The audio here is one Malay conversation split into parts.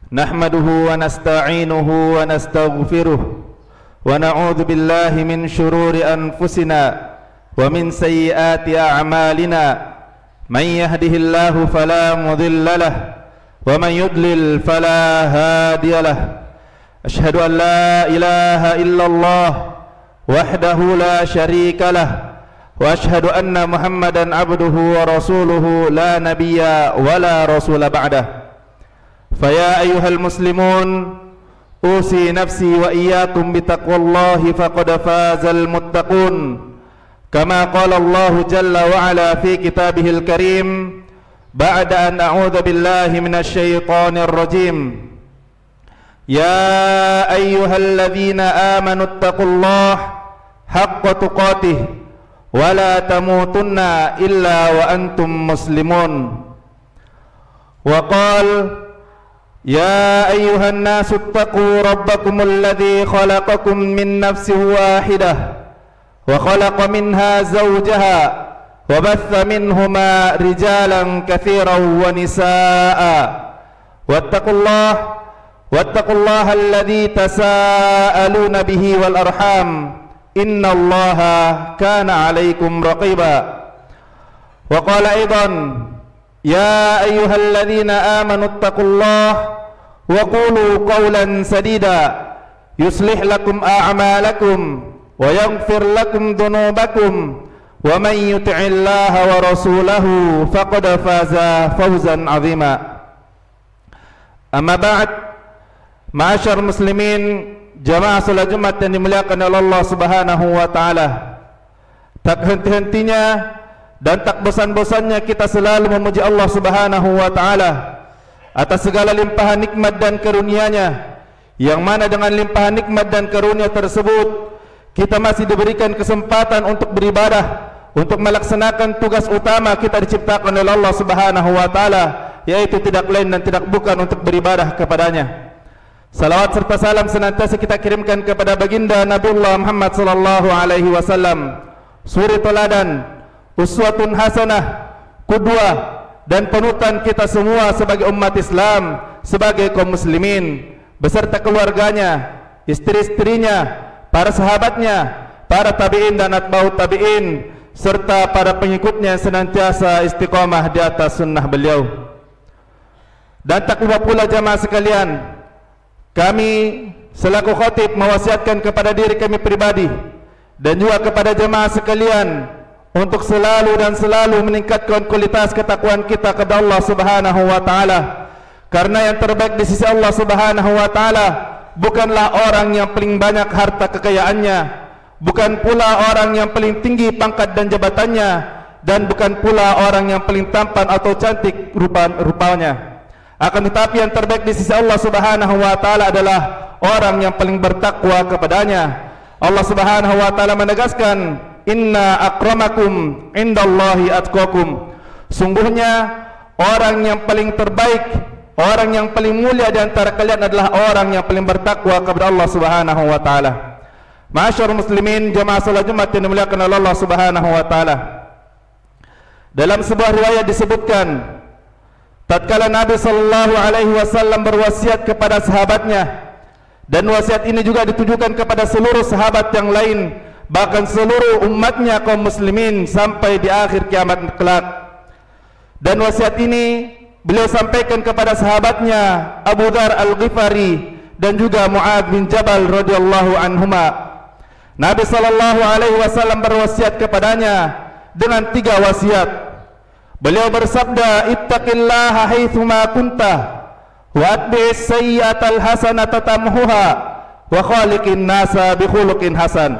Nahmaduhu wa nasta'inuhu wa nastaghfiruh wa na'udzu billahi min shururi anfusina wa min sayyiati a'malina. Man yahdihillahu fala mudilla lahu wa man yudlil fala hadiya lahu. Ashhadu an la ilaha illallah wahdahu la syarika lahu wa ashhadu anna Muhammadan abduhu wa rasuluhu la nabiyya wa la rasula ba'dah. Faya ayyuhal muslimun, usi nafsi wa iyyakum bitaqwallahi faqad fazal muttaqun. Kama qala Allah jalla wa ala fi kitabihil karim ba'da an a'udzu billahi minasy syaithanir rajim. Ya ayyuhalladzina amanu taqullaha haqqa tuqatih wa la tamutunna illa wa antum muslimun. Wa qala يا أيها الناس اتقوا ربكم الذي خلقكم من نفس واحدة وخلق منها زوجها وبث منهما رجالا كثيرا ونساء واتقوا الله الذي تساءلون به والأرحام إن الله كان عليكم رقيبا. وقال أيضا يا أيها الذين آمنوا اتقوا الله وقولوا قولا سديدا يصلح لكم أعمالكم ويغفر لكم ذنوبكم ومن يطع الله ورسوله فقد فاز فوزا عظيما. أما بعد, ma'asyar muslimin, jamaah salat Jumat yang dimuliakan oleh Allah Subhanahu wa taala. Tak henti-hentinya dan tak bosan-bosannya kita selalu memuji Allah Subhanahu wa taala atas segala limpahan nikmat dan karunia-Nya, yang mana dengan limpahan nikmat dan karunia tersebut kita masih diberikan kesempatan untuk beribadah, untuk melaksanakan tugas utama kita diciptakan oleh Allah Subhanahu wa taala, yaitu tidak lain dan tidak bukan untuk beribadah kepadanya. Salawat serta salam senantiasa kita kirimkan kepada baginda Nabiullah Muhammad sallallahu alaihi wasallam, suri teladan, uswatun hasanah, qudwah dan panutan kita semua sebagai umat Islam, sebagai kaum muslimin, beserta keluarganya, istri-istrinya, para sahabatnya, para tabi'in dan atba'ut tabi'in, serta para pengikutnya yang senantiasa istiqamah di atas sunnah beliau. Dan tak lupa pula jamaah sekalian, kami selaku khatib mewasiatkan kepada diri kami pribadi dan juga kepada jamaah sekalian untuk selalu dan selalu meningkatkan kualitas ketakwaan kita kepada Allah Subhanahu wa taala. Karena yang terbaik di sisi Allah Subhanahu wa taala bukanlah orang yang paling banyak harta kekayaannya, bukan pula orang yang paling tinggi pangkat dan jabatannya, dan bukan pula orang yang paling tampan atau cantik rupanya. Akan tetapi yang terbaik di sisi Allah Subhanahu wa taala adalah orang yang paling bertakwa kepadanya. Allah Subhanahu wa taala menegaskan, inna akramakum indallahi atqakum. Sungguhnya orang yang paling terbaik, orang yang paling mulia di antara kalian adalah orang yang paling bertakwa kepada Allah Subhanahu wa taala. Ma'asyar muslimin, jamaah salat Jumat yang dimuliakan oleh Allah Subhanahu wa taala. Dalam sebuah riwayat disebutkan, tatkala Nabi sallallahu alaihi wasallam berwasiat kepada sahabatnya, dan wasiat ini juga ditujukan kepada seluruh sahabat yang lain, bahkan seluruh umatnya kaum muslimin sampai di akhir kiamat kelak. Dan wasiat ini beliau sampaikan kepada sahabatnya Abu Dzar Al-Ghifari dan juga Mu'adz bin Jabal radhiyallahu anhuma. Nabi sallallahu alaihi wasallam berwasiat kepadanya dengan 3 wasiat. Beliau bersabda, ittaqillaha haitsuma kunta wa atbi'is sayyi'atal hasanata tamhuha wa khaliqin nasa bi khuluqin hasan.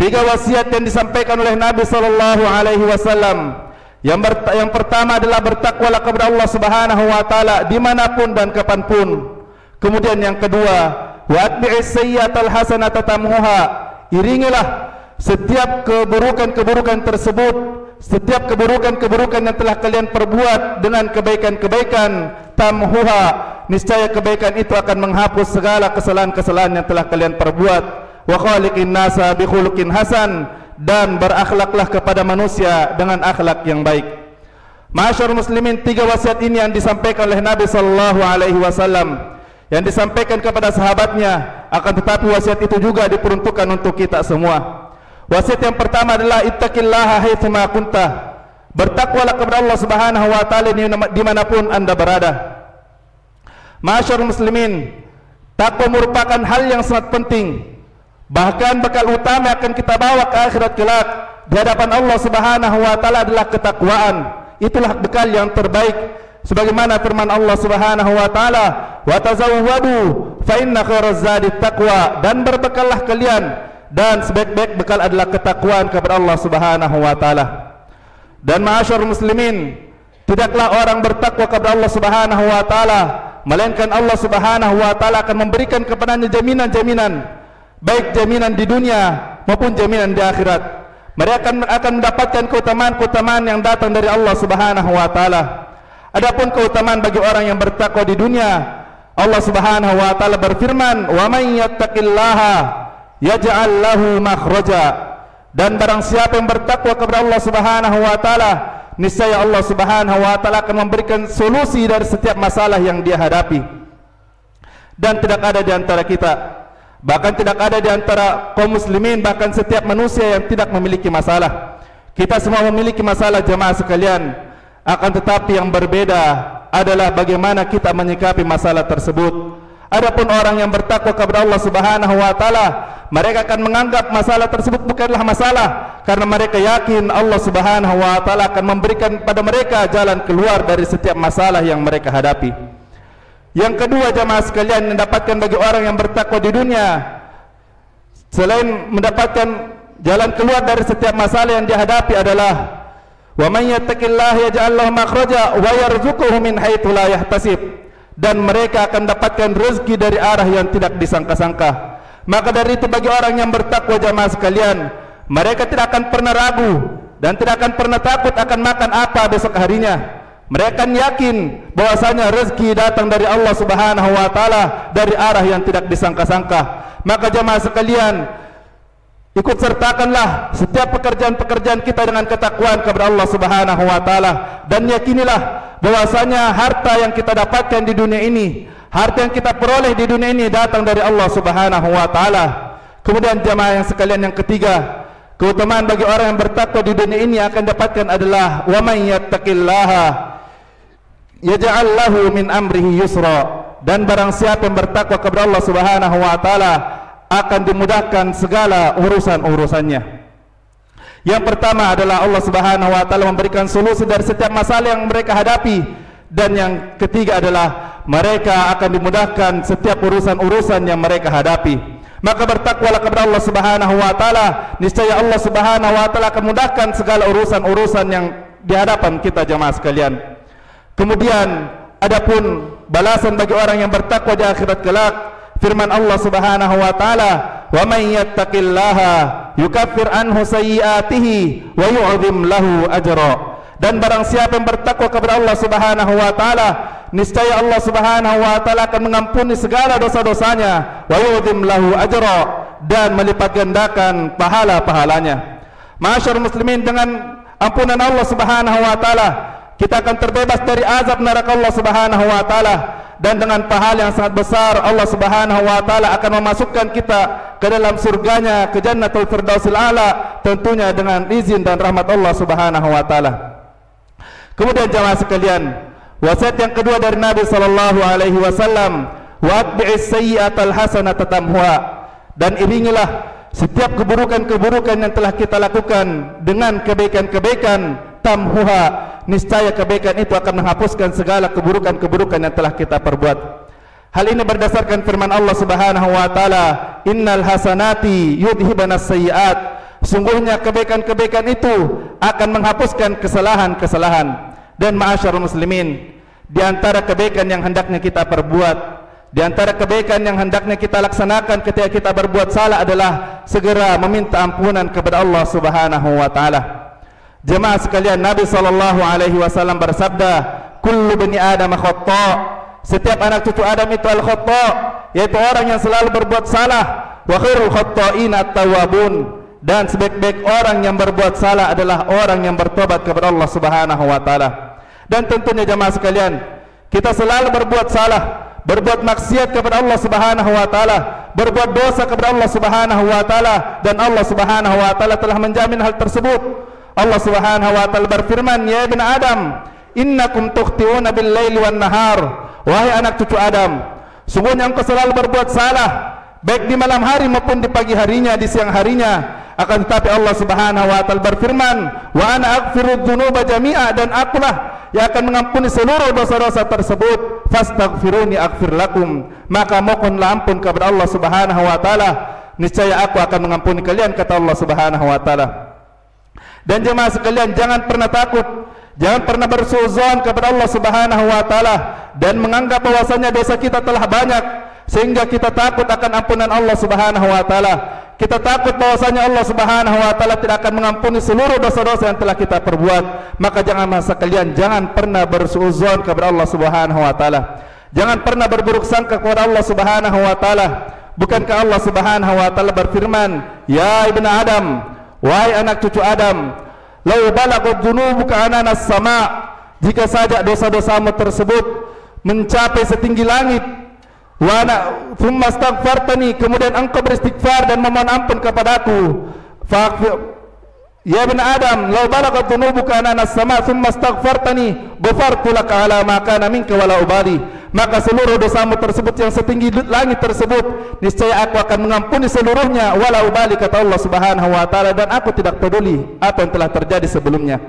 3 wasiat yang disampaikan oleh Nabi sallallahu alaihi wasallam. Yang pertama adalah bertakwalah kepada Allah Subhanahu wa taala dimanapun dan kapanpun. Kemudian yang kedua, wa atbi'is sayyi'atal hasanata tamhuha, iringilah setiap keburukan-keburukan tersebut, setiap keburukan-keburukan yang telah kalian perbuat dengan kebaikan-kebaikan, tamhuha, niscaya kebaikan itu akan menghapus segala kesalahan-kesalahan yang telah kalian perbuat. Wa khaliqin nasa bi khuluqin hasan, dan berakhlaklah kepada manusia dengan akhlak yang baik. Ma'asyarul muslimin, 3 wasiat ini yang disampaikan oleh Nabi sallallahu alaihi wasallam, yang disampaikan kepada sahabatnya, akan tetapi wasiat itu juga diperuntukkan untuk kita semua. Wasiat yang pertama adalah ittaqillaha haitsu ma kunta. Bertakwalah kepada Allah Subhanahu wa taala dimanapun Anda berada. Ma'asyarul muslimin, takwa merupakan hal yang sangat penting. Bahkan bekal utama akan kita bawa ke akhirat kelak di hadapan Allah Subhanahu wa taala adalah ketakwaan. Itulah bekal yang terbaik, sebagaimana firman Allah Subhanahu wa taala, "Wa tazawwadu fa inna khairaz zadi taqwa." Dan berbekallah kalian, dan sebaik-baik bekal adalah ketakwaan kepada Allah Subhanahu wa taala. Dan ma'asyarul muslimin, tidaklah orang bertakwa kepada Allah Subhanahu wa taala melainkan Allah Subhanahu wa taala akan memberikan kepadanya jaminan-jaminan, baik jaminan di dunia maupun jaminan di akhirat. Mereka akan mendapatkan keutamaan-keutamaan yang datang dari Allah Subhanahu wa taala. Adapun keutamaan bagi orang yang bertakwa di dunia, Allah Subhanahu wa taala berfirman, "Wa may yattaqillaha yaj'al lahu makhraja." Dan barang siapa yang bertakwa kepada Allah Subhanahu wa taala, niscaya Allah Subhanahu wa taala akan memberikan solusi dari setiap masalah yang dia hadapi. Dan tidak ada di antara kita, bahkan tidak ada di antara kaum muslimin, bahkan setiap manusia yang tidak memiliki masalah. Kita semua memiliki masalah jemaah sekalian. Akan tetapi yang berbeda adalah bagaimana kita menyikapi masalah tersebut. Adapun orang yang bertakwa kepada Allah Subhanahu wa taala, mereka akan menganggap masalah tersebut bukanlah masalah, karena mereka yakin Allah Subhanahu wa taala akan memberikan pada mereka jalan keluar dari setiap masalah yang mereka hadapi. Yang kedua jemaah sekalian, mendapatkan bagi orang yang bertakwa di dunia, selain mendapatkan jalan keluar dari setiap masalah yang dihadapi adalah wa may yattaqillaha yaj'al lahu makhraja wa yarzuquhu min haitsu la yahtasib. Dan mereka akan mendapatkan rezeki dari arah yang tidak disangka-sangka. Maka dari itu bagi orang yang bertakwa jamaah sekalian, mereka tidak akan pernah ragu dan tidak akan pernah takut akan makan apa besok harinya. Mereka akan yakin bahwasanya rezeki datang dari Allah Subhanahu wa taala dari arah yang tidak disangka-sangka. Maka jamaah sekalian, ikut sertakanlah setiap pekerjaan-pekerjaan kita dengan ketakwaan kepada Allah Subhanahu wa taala, dan yakinilah bahwasanya harta yang kita dapatkan di dunia ini, harta yang kita peroleh di dunia ini datang dari Allah Subhanahu wa taala. Kemudian jamaah yang sekalian, yang ketiga, keutamaan bagi orang yang bertakwa di dunia ini akan dapatkan adalah wa may yattaqillaha yaj'al lahu min amrihi yusra. Dan barang siapa yang bertakwa kepada Allah Subhanahu wa taala akan dimudahkan segala urusan-urusannya. Yang pertama adalah Allah Subhanahu wa taala memberikan solusi dari setiap masalah yang mereka hadapi, dan yang ketiga adalah mereka akan dimudahkan setiap urusan-urusan yang mereka hadapi. Maka bertakwalah kepada Allah Subhanahu wa taala, niscaya Allah Subhanahu wa taala akan mudahkan segala urusan-urusan yang di hadapan kita jemaah sekalian. Kemudian adapun balasan bagi orang yang bertakwa di akhirat kelak, firman Allah Subhanahu wa taala, "Wa may yattaqillaha yukaffir anhu sayyi'atihi wa yu'dhim lahu ajra." Dan barang siapa yang bertakwa kepada Allah Subhanahu wa taala, niscaya Allah Subhanahu wa taala akan mengampuni segala dosa-dosanya, wa yu'dhim lahu ajra, dan melipat gandakan pahala-pahalanya. Ma'asyarul muslimin, dengan ampunan Allah Subhanahu wa taala kita akan terbebas dari azab neraka Allah Subhanahu wa taala, dan dengan pahala yang sangat besar Allah Subhanahu wa taala akan memasukkan kita ke dalam surganya, ke Jannatul Firdausil A'la, tentunya dengan izin dan rahmat Allah Subhanahu wa taala. Kemudian jamaah sekalian, wasiat yang kedua dari Nabi sallallahu alaihi wasallam, wa atbi'is sayyi'atal hasanata tamhuha. Dan iringilah setiap keburukan-keburukan yang telah kita lakukan dengan kebaikan-kebaikan, tamhuha, niscaya kebaikan itu akan menghapuskan segala keburukan-keburukan yang telah kita perbuat. Hal ini berdasarkan firman Allah Subhanahu wa taala, "Innal hasanati yudhibanas sayyi'at." Sungguhnya kebaikan-kebaikan itu akan menghapuskan kesalahan-kesalahan. Dan ma'asyarul muslimin, di antara kebaikan yang hendaknya kita perbuat, di antara kebaikan yang hendaknya kita laksanakan ketika kita berbuat salah adalah segera meminta ampunan kepada Allah Subhanahu wa taala. Jemaah sekalian, Nabi sallallahu alaihi wasallam bersabda, "Kullu bani Adam khata'." Setiap anak cucu Adam itu al-khata', yaitu orang yang selalu berbuat salah. Wa khairul khata'ina at-tawwabun. Dan sebaik-baik orang yang berbuat salah adalah orang yang bertobat kepada Allah Subhanahu wa taala. Dan tentunya jemaah sekalian, kita selalu berbuat salah, berbuat maksiat kepada Allah Subhanahu wa taala, berbuat dosa kepada Allah Subhanahu wa taala, dan Allah Subhanahu wa taala telah menjamin hal tersebut. Allah Subhanahu wa taala berfirman, "Ya ibn Adam, innakum tukhti'una bil laili wan nahar." Wahai anak cucu Adam, sungguhnya engkau selalu berbuat salah, baik di malam hari maupun di pagi harinya, di siang harinya. Akan tetapi Allah Subhanahu wa taala berfirman, "Wa ana aghfiru dzunuba jami'a," dan akulah yang akan mengampuni seluruh dosa-dosa tersebut. "Fastaghfiruni aghfir lakum," maka mohonlah ampun kepada Allah Subhanahu wa taala, niscaya aku akan mengampuni kalian, kata Allah Subhanahu wa taala. Dan jemaah sekalian, jangan pernah takut, jangan pernah bersuuzon kepada Allah Subhanahu wa taala dan menganggap bahwasanya dosa kita telah banyak sehingga kita takut akan ampunan Allah Subhanahu wa taala. Kita takut bahwasanya Allah Subhanahu wa taala tidak akan mengampuni seluruh dosa-dosa yang telah kita perbuat. Maka jangan sekalian, jangan pernah bersuuzon kepada Allah Subhanahu wa taala. Jangan pernah berburuk sangka kepada Allah Subhanahu wa taala. Bukankah Allah Subhanahu wa taala berfirman, "Ya ibnu Adam," wahai anak cucu Adam, "Lau balaghat dzunubuka ananas sama," jika saja dosa-dosamu tersebut mencapai setinggi langit, wa ana thumma astaghfartani, kemudian engkau beristighfar dan memohon ampun kepadaku, ya ibn Adam, lau balaghat dzunubuka ananas sama thumma astaghfartani ghafartu laka ala ma kana minka wala ubali, maka seluruh dosamu tersebut yang setinggi langit tersebut niscaya aku akan mengampuni seluruhnya, wala ubali, kata Allah Subhanahu wa taala, dan aku tidak peduli apa yang telah terjadi sebelumnya.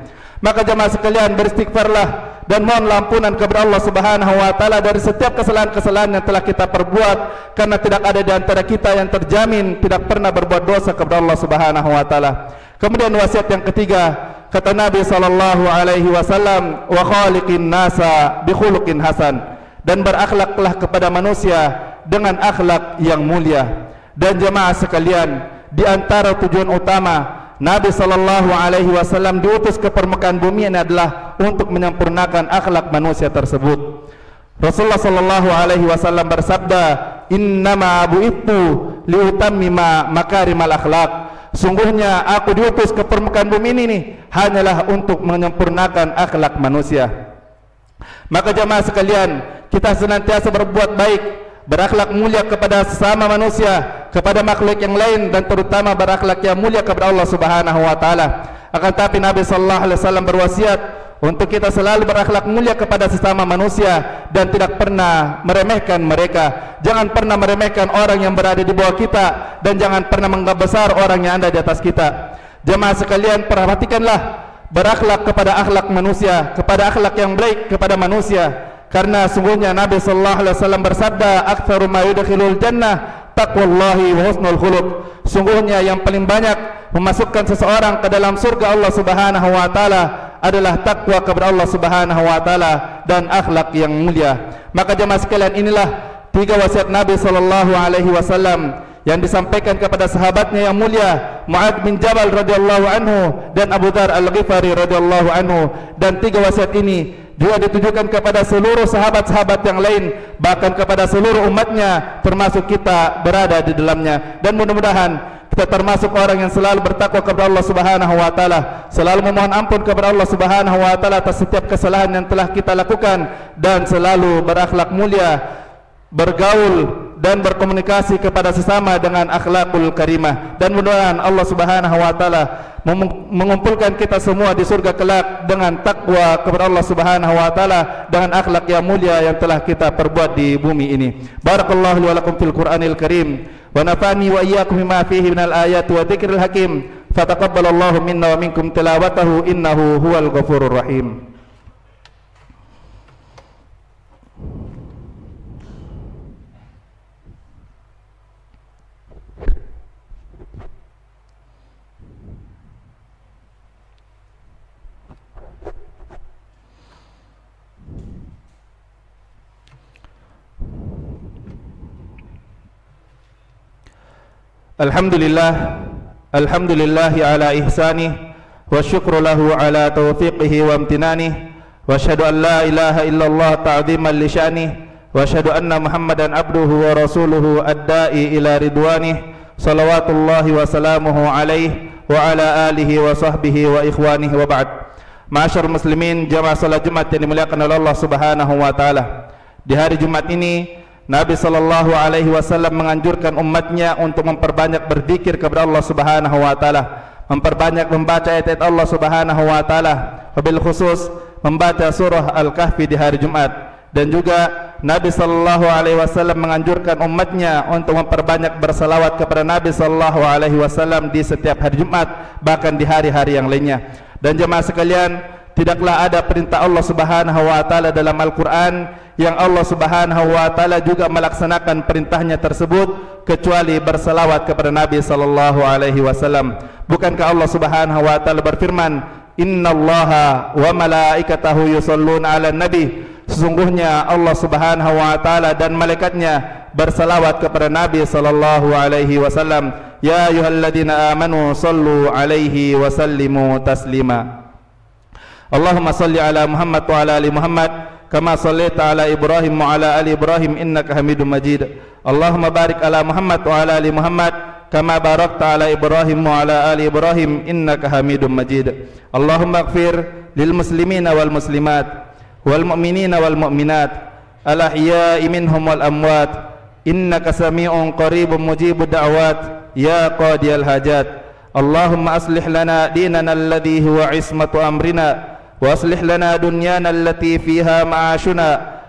Maka jemaah sekalian, beristighfarlah dan mohonlah ampunan kepada Allah Subhanahu wa taala dari setiap kesalahan-kesalahan yang telah kita perbuat, karena tidak ada di antara kita yang terjamin tidak pernah berbuat dosa kepada Allah Subhanahu wa taala. Kemudian wasiat yang ketiga, kata Nabi sallallahu alaihi wasallam, "Wa khaliqin nasa bi khuluqin hasan," dan berakhlaklah kepada manusia dengan akhlak yang mulia. Dan jemaah sekalian, di antara tujuan utama Nabi sallallahu alaihi wasallam diutus ke permukaan bumi ini adalah untuk menyempurnakan akhlak manusia tersebut. Rasulullah sallallahu alaihi wasallam bersabda, "Innama bu'ithu liutammima makarimal akhlak." Sungguhnya aku diutus ke permukaan bumi ini hanyalah untuk menyempurnakan akhlak manusia. Maka jemaah sekalian, kita senantiasa berbuat baik, berakhlak mulia kepada sesama manusia, kepada makhluk yang lain, dan terutama berakhlak yang mulia kepada Allah Subhanahu wa taala. Akan tetapi Nabi sallallahu alaihi wasallam berwasiat untuk kita selalu berakhlak mulia kepada sesama manusia dan tidak pernah meremehkan mereka. Jangan pernah meremehkan orang yang berada di bawah kita, dan jangan pernah menganggap besar orang yang ada di atas kita. Jemaah sekalian, perhatikanlah berakhlak kepada akhlak manusia, kepada akhlak yang baik kepada manusia. Karena sungguhnya Nabi sallallahu alaihi wasallam bersabda, "Aktsaru ma yudkhilul jannah taqwallahi wa husnul khuluq." Sungguhnya yang paling banyak memasukkan seseorang ke dalam surga Allah Subhanahu wa taala adalah takwa kepada Allah Subhanahu wa taala dan akhlak yang mulia. Maka jemaah sekalian, inilah tiga wasiat Nabi sallallahu alaihi wasallam yang disampaikan kepada sahabatnya yang mulia Mu'adz bin Jabal radhiyallahu anhu dan Abu Dzar Al-Ghifari radhiyallahu anhu. Dan tiga wasiat ini juga ditujukan kepada seluruh sahabat-sahabat yang lain, bahkan kepada seluruh umatnya, termasuk kita berada di dalamnya. Dan mudah-mudahan kita termasuk orang yang selalu bertakwa kepada Allah Subhanahu wa taala, selalu memohon ampun kepada Allah Subhanahu wa taala atas setiap kesalahan yang telah kita lakukan, dan selalu berakhlak mulia, bergaul dan berkomunikasi kepada sesama dengan akhlakul karimah. Dan mudah-mudahan Allah Subhanahu wa taala mengumpulkan kita semua di surga kelak dengan takwa kepada Allah Subhanahu wa taala, dengan akhlak yang mulia yang telah kita perbuat di bumi ini. Barakallahu li wa lakum fil Qur'anil Karim wa nafa'ani wa iyyakum bima fihi minal ayati wa dzikril hakim. Fataqabbalallahu minna wa minkum tilawatahu innahu huwal ghafurur rahim. Alhamdulillahi ala ihsanih, wa syukru lahu ala taufiqihi wa amtinanih, wa asyhadu an la ilaha illallah ta'ziman li sya'nih, wa asyhadu anna Muhammadan abduhu wa rasuluhu ad-da'i ila ridwanih, salawatullahi wa salamuhu alaihi wa ala alihi wa sahbihi wa ikhwanihi wa ba'd. Ma'asyar muslimin, jamaah salat Jumat yang dimuliakan oleh Allah Subhanahu wa taala. Di hari Jumat ini Nabi sallallahu alaihi wasallam menganjurkan umatnya untuk memperbanyak berzikir kepada Allah Subhanahu wa taala, memperbanyak membaca ayat-ayat Allah Subhanahu wa taala, wabil khusus membaca surah Al-Kahfi di hari Jumat. Dan juga Nabi sallallahu alaihi wasallam menganjurkan umatnya untuk memperbanyak bersalawat kepada Nabi sallallahu alaihi wasallam di setiap hari Jumat, bahkan di hari-hari yang lainnya. Dan jemaah sekalian, tidaklah ada perintah Allah Subhanahu wa taala dalam Al-Qur'an yang Allah Subhanahu wa taala juga melaksanakan perintahnya tersebut kecuali bersalawat kepada Nabi sallallahu alaihi wasallam. Bukankah Allah Subhanahu wa taala berfirman, "Innallaha wa malaikatahu yusholluna 'alan nabi." Sesungguhnya Allah Subhanahu wa taala dan malaikatnya bersalawat kepada Nabi sallallahu alaihi wasallam. Ya ayyuhalladzina amanu sallu alaihi wa sallimu taslima. Allahumma salli ala Muhammad wa ala ali Muhammad kama sallaita ala Ibrahim wa ala ali Ibrahim innaka Hamidum Majid. Allahumma barik ala Muhammad wa ala ali Muhammad kama barakta ala Ibrahim wa ala ali Ibrahim innaka Hamidum Majid. Allahumma ighfir lil muslimina wal muslimat wal mu'minina wal mu'minat al ahya'i minhum wal amwat innaka sami'un qaribun mujibud da'wat ya qadiyal hajat. Allahumma aslih lana dinana alladhi huwa ismatu amrina wa aslih lana dunyana allati fiha ma'ashuna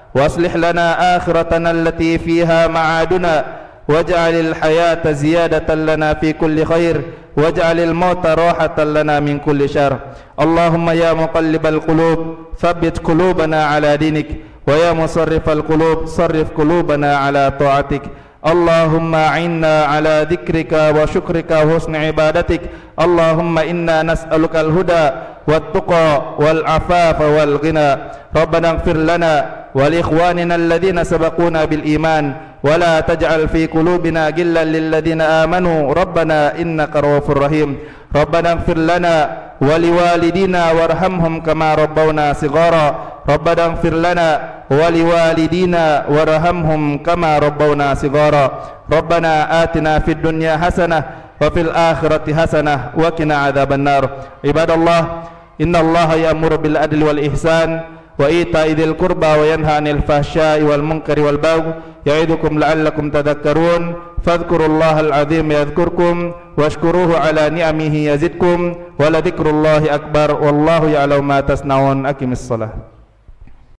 wa aslih lana akhiratana allati fiha ma'aduna waj'alil hayata ziyadatan lana fi kulli khair waj'alil mauta rahatan lana min kulli syarr. Allahumma ya muqallibal qulub thabbit qulubana ala dinik wa ya musarrifal qulub sarrif qulubana ala ta'atik. Allahumma a'inna ala dzikrika wa syukrika wa husni ibadatik. Allahumma inna nas'aluka al-huda wat-tuqa wal-afafa wal-ghina. Rabbana ighfir lana wa li ikhwanina alladhina sabaquna bil iman wa la taj'al fi qulubina ghillan lil ladzina amanu rabbana innaka ra'ufur rahim. Rabbana ighfir lana wa liwalidina warhamhum kama rabbawna shighara. Rabbana ighfir lana wa liwalidina warhamhum kama rabbawna shighara. Rabbana atina fid dunya hasanah wa fil akhirati hasanah wa qina adzaban nar. Ibadallah, innallaha ya'muru bil adli wal ihsan wa ita'i dzil qurba wa yanha 'anil fahsya'i wal munkari wal baghi ya'idukum la'allakum tadhakkarun. Fadhkurullahal 'azim yadhkurkum washkuruhu 'ala ni'amihi yazidkum wa la dzikrullahi akbar wallahu ya'lamu ma tasna'un. Aqimis shalah.